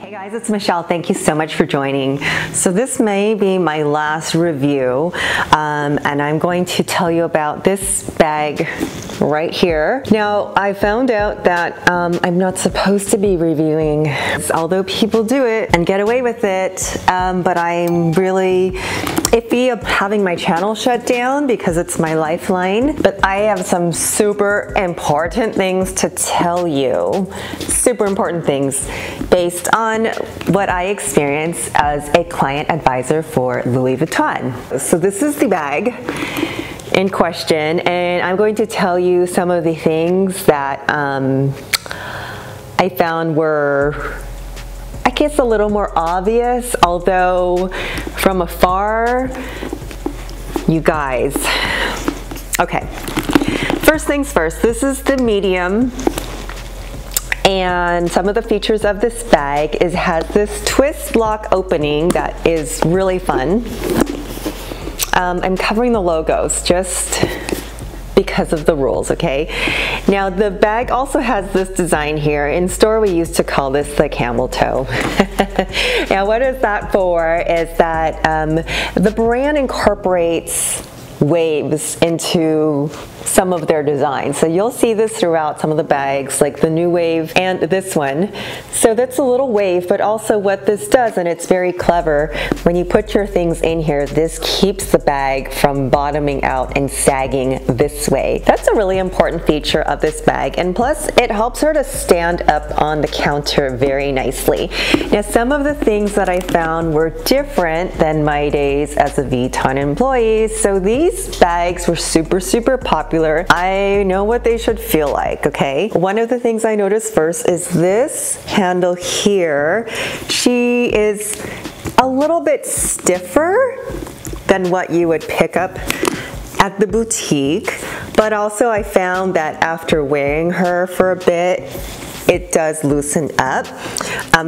Hey guys, it's Michelle. Thank you so much for joining. So this may be my last review, and I'm going to tell you about this bag right here. Now, I found out that I'm not supposed to be reviewing, although people do it and get away with it, but I'm really iffy of having my channel shut down because it's my lifeline. But I have some super important things to tell you, super important things based on what I experienced as a client advisor for Louis Vuitton. So this is the bag in question, and I'm going to tell you some of the things that I found were, I guess, a little more obvious, although from afar, you guys. Okay, first things first, this is the medium. And some of the features of this bag has this twist lock opening that is really fun. I'm covering the logos just because of the rules, okay? Now the bag also has this design here. In store we used to call this the camel toe. Now what is that for is that the brand incorporates waves into some of their designs. So you'll see this throughout some of the bags, like the new wave and this one. So that's a little wave, but also what this does, and it's very clever, when you put your things in here, this keeps the bag from bottoming out and sagging this way. That's a really important feature of this bag, and plus it helps her to stand up on the counter very nicely. Now some of the things that I found were different than my days as a Vuitton employee, so these bags were super popular. I know what they should feel like, okay? One of the things I noticed first is this handle here. She is a little bit stiffer than what you would pick up at the boutique, but also I found that after wearing her for a bit, it does loosen up.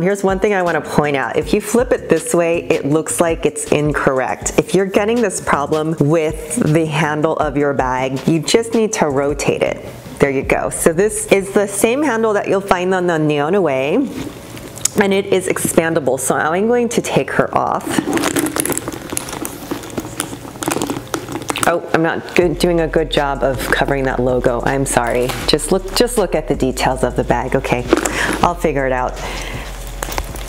Here's one thing I want to point out. If you flip it this way, it looks like it's incorrect. If you're getting this problem with the handle of your bag, you just need to rotate it. There you go. So this is the same handle that you'll find on the Neon Away, and it is expandable. So I'm going to take her off. Oh, I'm not doing a good job of covering that logo. I'm sorry. Just look at the details of the bag. Okay, I'll figure it out.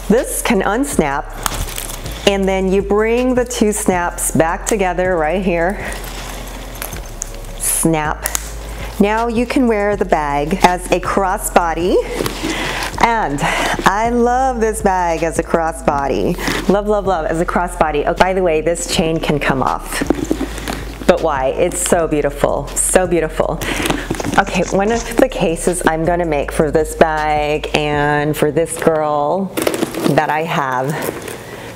This can unsnap, and then you bring the two snaps back together right here. Snap. Now you can wear the bag as a crossbody. And I love this bag as a crossbody. Love as a crossbody. Oh, by the way, this chain can come off. But why? It's so beautiful, so beautiful. Okay, one of the cases I'm gonna make for this bag and for this girl that I have,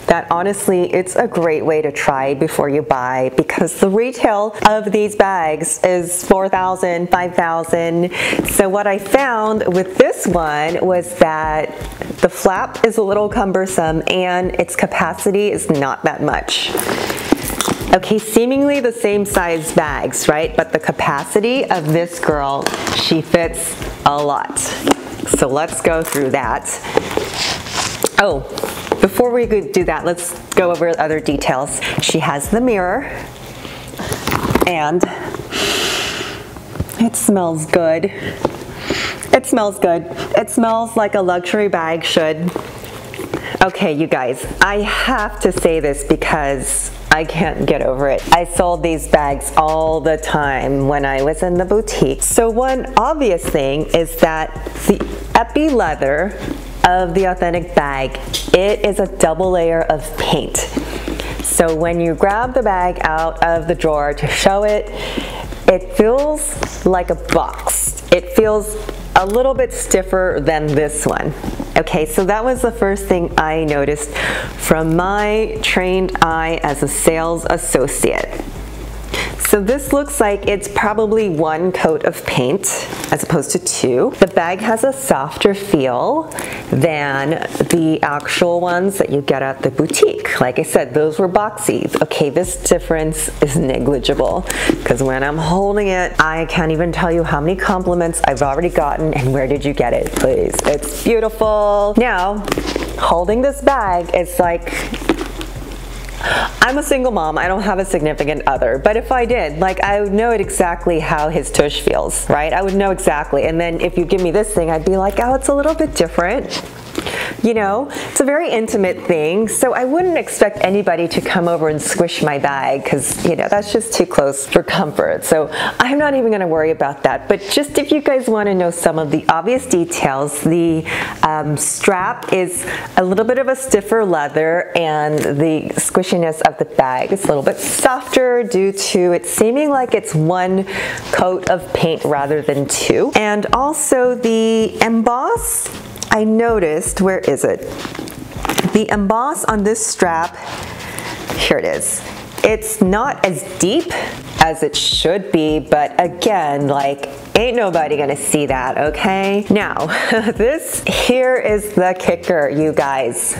that honestly, it's a great way to try before you buy, because the retail of these bags is $4,000, $5,000. So what I found with this one was that the flap is a little cumbersome and its capacity is not that much. Okay, seemingly the same size bags, right? But the capacity of this girl, she fits a lot. So let's go through that. Oh, before we do that, let's go over other details. She has the mirror, and it smells good. It smells good. It smells like a luxury bag should. Okay, you guys, I have to say this because I can't get over it. I sold these bags all the time when I was in the boutique. So one obvious thing is that the epi leather of the authentic bag, it is a double layer of paint. So when you grab the bag out of the drawer to show it, it feels like a box. It feels a little bit stiffer than this one. Okay, so that was the first thing I noticed from my trained eye as a sales associate. So this looks like it's probably one coat of paint. as opposed to 2. The bag has a softer feel than the actual ones that you get at the boutique. Like I said, those were boxy. Okay, this difference is negligible because when I'm holding it, I can't even tell you how many compliments I've already gotten and where did you get it, please. It's beautiful. Now, holding this bag, it's like, I'm a single mom, I don't have a significant other, but if I did, like, I would know exactly how his tush feels, right? I would know exactly, and then if you give me this thing, I'd be like, oh, it's a little bit different. You know, it's a very intimate thing, so I wouldn't expect anybody to come over and squish my bag because, you know, that's just too close for comfort. So I'm not even going to worry about that. But just if you guys want to know some of the obvious details, the strap is a little bit of a stiffer leather and the squishiness of the bag is a little bit softer due to it seeming like it's one coat of paint rather than 2. And also the emboss, I noticed, where is it? The emboss on this strap, here it is. It's not as deep as it should be, but again, like, ain't nobody gonna see that, okay? Now, this here is the kicker, you guys.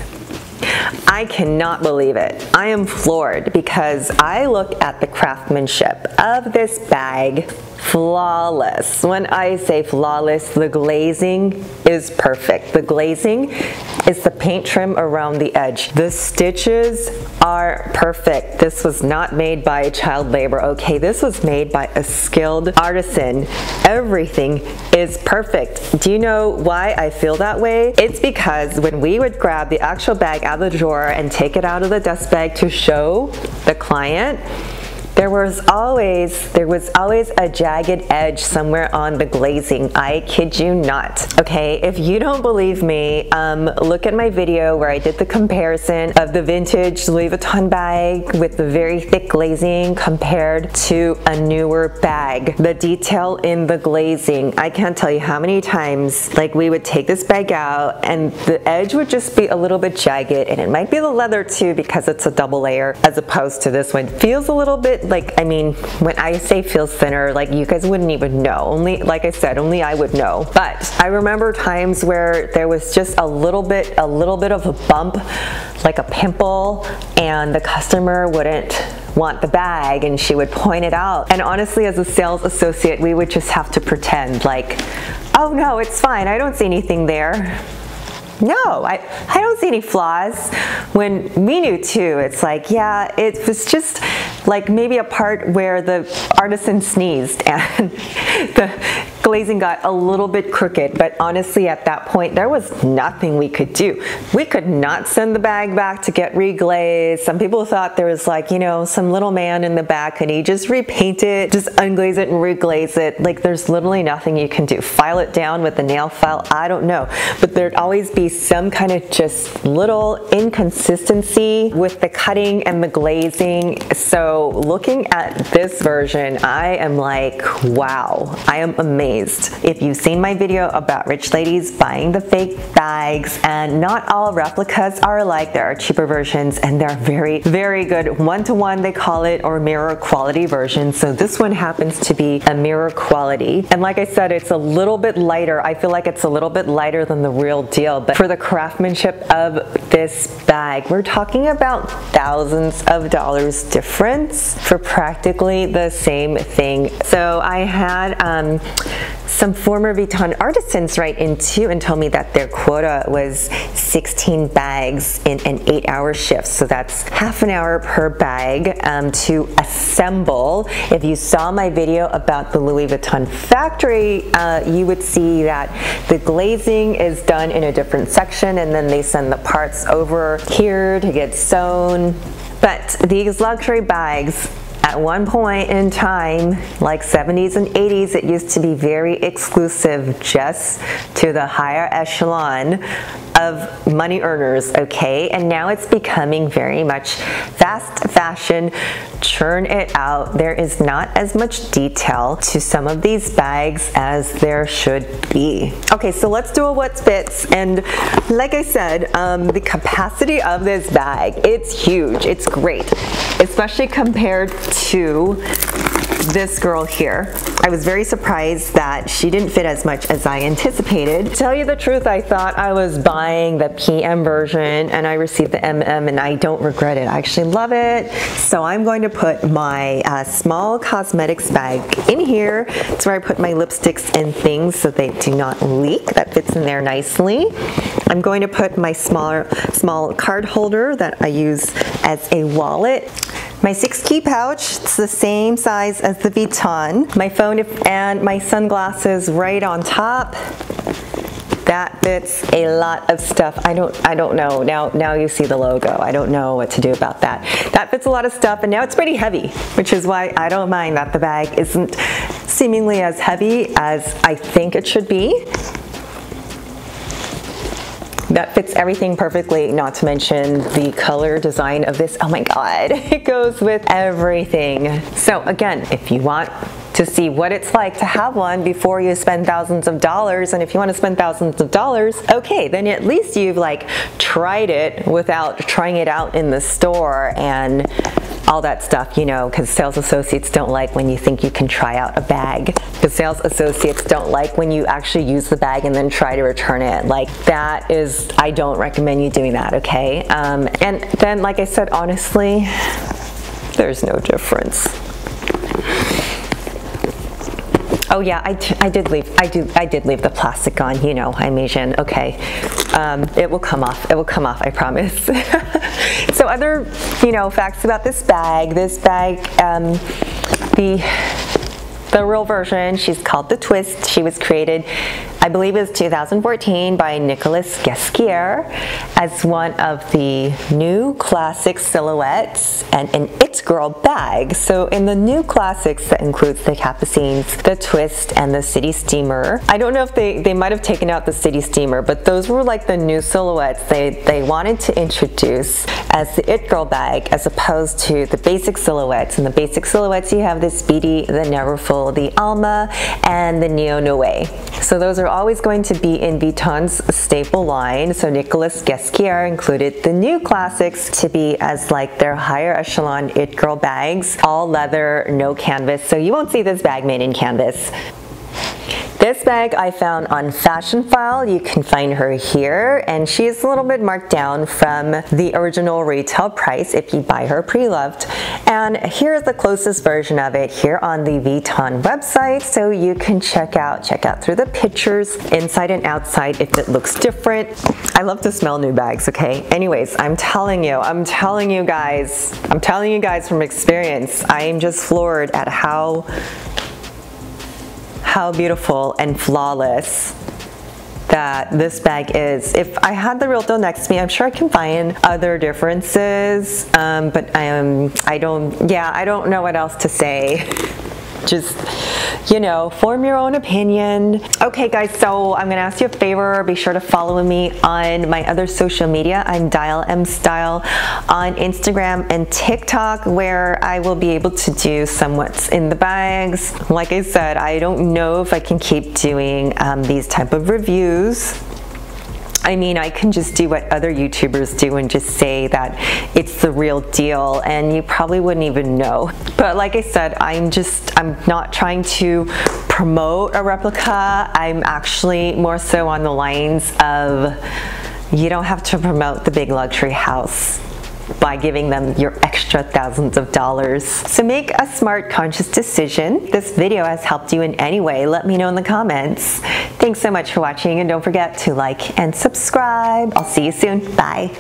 I cannot believe it. I am floored because I look at the craftsmanship of this bag. Flawless. When I say flawless, the glazing is perfect. The glazing is the paint trim around the edge. The stitches are perfect. This was not made by child labor, okay? This was made by a skilled artisan. Everything is perfect. Do you know why I feel that way? It's because when we would grab the actual bag out of the drawer and take it out of the dust bag to show the client, there was always a jagged edge somewhere on the glazing. I kid you not. Okay, if you don't believe me, look at my video where I did the comparison of the vintage Louis Vuitton bag with the very thick glazing compared to a newer bag. The detail in the glazing, I can't tell you how many times, like, we would take this bag out and the edge would just be a little bit jagged, and it might be the leather too because it's a double layer as opposed to this one. Feels a little bit like, I mean, when I say feels thinner, like, you guys wouldn't even know. Only, like I said, only I would know. But I remember times where there was just a little bit of a bump, like a pimple, and the customer wouldn't want the bag and she would point it out. And honestly, as a sales associate, we would just have to pretend like, oh no, it's fine, I don't see anything there. No, I don't see any flaws. When we knew too, it's like, yeah, it was just like maybe a part where the artisan sneezed and the glazing got a little bit crooked, but honestly at that point there was nothing we could do. We could not send the bag back to get reglazed. Some people thought there was, like, you know, some little man in the back and he just repaint it, just unglaze it and reglaze it. Like, there's literally nothing you can do. File it down with a nail file, I don't know. But there'd always be some kind of just little inconsistency with the cutting and the glazing. So looking at this version, I am like, wow, I am amazed. If you've seen my video about rich ladies buying the fake bags, and not all replicas are alike, there are cheaper versions and they're very, very good one-to-one, they call it, or mirror quality version. So this one happens to be a mirror quality. And like I said, it's a little bit lighter. I feel like it's a little bit lighter than the real deal, but for the craftsmanship of this bag, we're talking about thousands of dollars difference for practically the same thing. So I had some former Vuitton artisans write in too and told me that their quota was 16 bags in an 8-hour shift. So that's half an hour per bag to assemble. If you saw my video about the Louis Vuitton factory, you would see that the glazing is done in a different section and then they send the parts over here to get sewn. But these luxury bags, at one point in time, like 70s and 80s, it used to be very exclusive just to the higher echelon of money earners, okay? And now it's becoming very much fast fashion, churn it out. There is not as much detail to some of these bags as there should be. Okay, so let's do a what fits. And like I said, the capacity of this bag, it's huge, it's great, especially compared to this girl here. I was very surprised that she didn't fit as much as I anticipated. To tell you the truth, I thought I was buying the PM version and I received the MM, and I don't regret it. I actually love it. So I'm going to put my small cosmetics bag in here. It's where I put my lipsticks and things so they do not leak. That fits in there nicely. I'm going to put my small card holder that I use as a wallet. My 6-key pouch, it's the same size as the Vuitton. My phone and my sunglasses right on top. That fits a lot of stuff. I don't know. Now you see the logo. I don't know what to do about that. That fits a lot of stuff, and now it's pretty heavy, which is why I don't mind that the bag isn't seemingly as heavy as I think it should be. That fits everything perfectly, not to mention the color design of this. Oh my God, it goes with everything. So again, if you want to see what it's like to have one before you spend thousands of dollars, and if you want to spend thousands of dollars, okay, then at least you've like tried it without trying it out in the store and all that stuff, you know, because sales associates don't like when you think you can try out a bag. Because sales associates don't like when you actually use the bag and then try to return it. Like that is, I don't recommend you doing that, okay? And then, like I said, honestly, there's no difference. Oh yeah, I did leave the plastic on, you know, I'm Asian, okay. It will come off, I promise. So other, you know, facts about this bag, the real version, she's called the Twist. She was created, I believe it was 2014 by Nicolas Ghesquière as one of the new classic silhouettes and an It Girl bag. So in the new classics, that includes the Capucines, the Twist, and the City Steamer. I don't know if they might have taken out the City Steamer, but those were like the new silhouettes they wanted to introduce as the It Girl bag, as opposed to the basic silhouettes. And the basic silhouettes, you have the Speedy, the Neverfull, the Alma, and the Neo Noe. So those are always going to be in Vuitton's staple line. So Nicolas Ghesquière included the new classics to be as like their higher echelon It Girl bags, all leather, no canvas. So you won't see this bag made in canvas. This bag I found on Fashion File. You can find her here, and she is a little bit marked down from the original retail price if you buy her pre-loved. And here's the closest version of it here on the Vuitton website, so you can check out through the pictures inside and outside if it looks different. I love to smell new bags, okay? Anyways, I'm telling you guys from experience, I am just floored at how beautiful and flawless that this bag is. If I had the real deal next to me, I'm sure I can find other differences, but I don't know what else to say. Just, you know, form your own opinion. Okay guys, so I'm gonna ask you a favor. Be sure to follow me on my other social media. I'm Dial M Style on Instagram and TikTok, where I will be able to do some what's in the bags. Like I said, I don't know if I can keep doing these type of reviews. I mean, I can just do what other YouTubers do and just say that it's the real deal, and you probably wouldn't even know. But like I said, I'm not trying to promote a replica. I'm actually more so on the lines of, you don't have to promote the big luxury house by giving them your extra thousands of dollars. So make a smart, conscious decision. If this video has helped you in any way, let me know in the comments. Thanks so much for watching, and don't forget to like and subscribe. I'll see you soon. Bye.